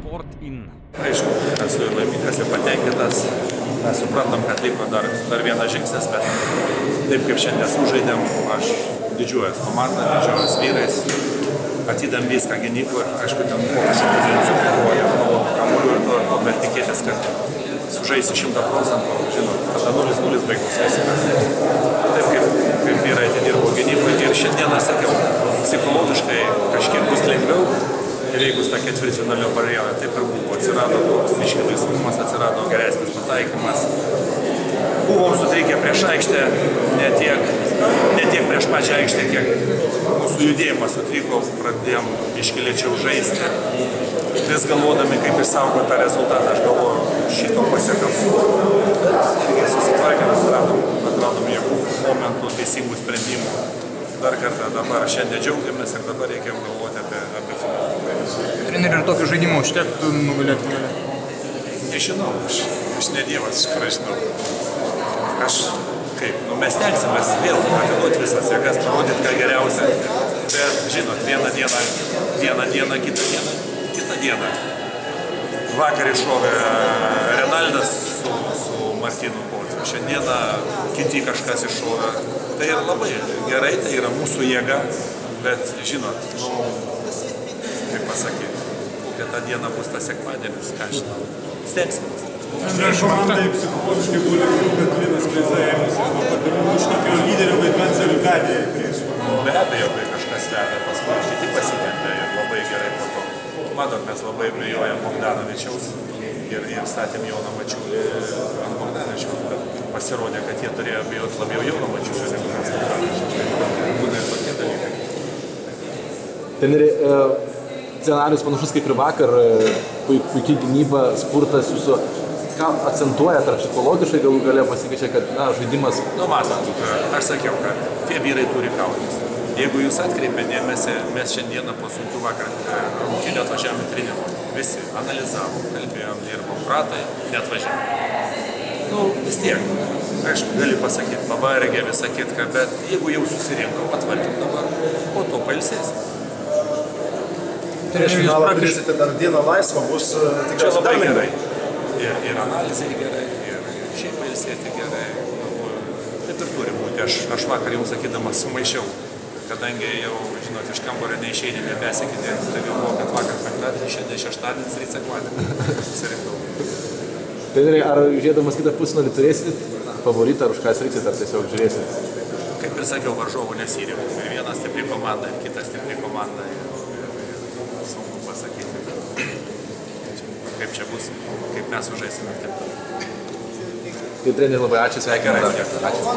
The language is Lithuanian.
Sport-In. Aišku, esu laimingas ir patenkintas. Mes suprantam, kad liko dar vienas žingsnis, bet taip kaip šiandien sužaidėm, aš didžiuojas komanda, didžiuojas vyrais. Atidam viską gynybą, aišku, ten buvo kažkokių dėlsių, buvo kamuolių ir to, bet tikėtis, kad sužaisi 100%, žinot, tada 0-0 baigtus viskas. Taip kaip vyrai atidirbo gynybą ir šiandieną, sakiau, psichologiškai kažkiek bus lengviau. Ir jeigu tą ketvirtfinalio barjerą taip ir buvo, atsirado toks biškį laisvumas, atsirado geresnis pataikymas. Buvom sutrikę prieš aikštę, ne tiek prieš pačią aikštę, kiek mūsų judėjimas sutriko, pradėjom biškį lėčiau žaisti. Vis galvodami, kaip išsaugoti tą rezultatą, aš galvoju, šito pasiekam. Irgi susitvarkėm, atradom jėgų momentų, teisingų sprendimų. Dar kartą dabar šiandien džiaugiamės ir dabar reikia galvoti apie finalą. Treneri, ir tokio žaidimo užtektų nugalėti finale? Nežinau, aš ne dievas, iš tikrųjų žinau. Mes stengsimės vėl atiduoti visas jėgas, parodyti ką geriausia. Bet, žinot, vieną dieną, kitą dieną. Vakar iššovė Renaldas su Martinu Polcu. Šiandieną kiti kažkas iššovė. Tai yra labai gerai, tai yra mūsų jėga, bet, žinot, kaip pasakyti, kokia ta diena bus tas sekmadienis, ką žinau. Stengsimės. Komandai psichologiškai buvo lengviau, kad Linas Kleiza ėmėsi nuo padarinių iš tokio lyderio vaidmens ir vedė į priekį. Be abejo, kai kažkas veda paskui, kiti pasitempė ir labai gerai po to. Matot, mes labai bijojam Bogdanovičiaus ir statėm Joną Mačiulį ant Bogdanovičiaus, bet pasirodė, kad jie turėjo bijoti labiau Joną Mačiulį negu mes Bogdanovičiaus. Tai būna ir tokie dalykai. Treneri, scenarius panašus kaip ir vakar, puikiai gynyba, spurtas jūsų. Ką akcentuoja tarp psichologiškai galų galia pasikeičia, kad žaidimas... Matot, aš sakiau, kad tie vyrai turi kautis. Jeigu jūs atkreipė dėmesį, mes šiandieną po sunkių vakar rungtynių atvažiavom į treniruotę. Visi analizavom, kalbėjom, dirbom, pratai, neatvažiavom. Vis tiek, aišku, gali pasakyti, pavargė visą kitką, bet jeigu jau susirinkom, atvarkim dabar, po to pailsėsim. Prieš finalą turėsite dar dieną laisvą, bus tikriausiai dar gerai. Ir analizai gerai, ir šiaip pailsėti gerai. Taip ir turi būti. Aš vakar jums sakydamas sumaišiau, kadangi jau, žinot, iš kambario neišeini, nebesikite, tai galvoju, kad vakar penktadienį, šiandien šeštadienis, ryt sekmadienį. Susirinkau. Treneri, ar žiūrėdamas kitą pusfinalį turėsit favoritą, ar už ką siriksit, ar tiesiog žiūrėsit? Kaip ir sakiau, varžovų nesirinkau. Ir viena stipri komanda, ir kita stipri komanda. Sunku pasakyti. Kaip čia bus, kaip mes sužaisime ir taip toliau. Tai treneri, labai ačiū, sveikinam. Ačiū.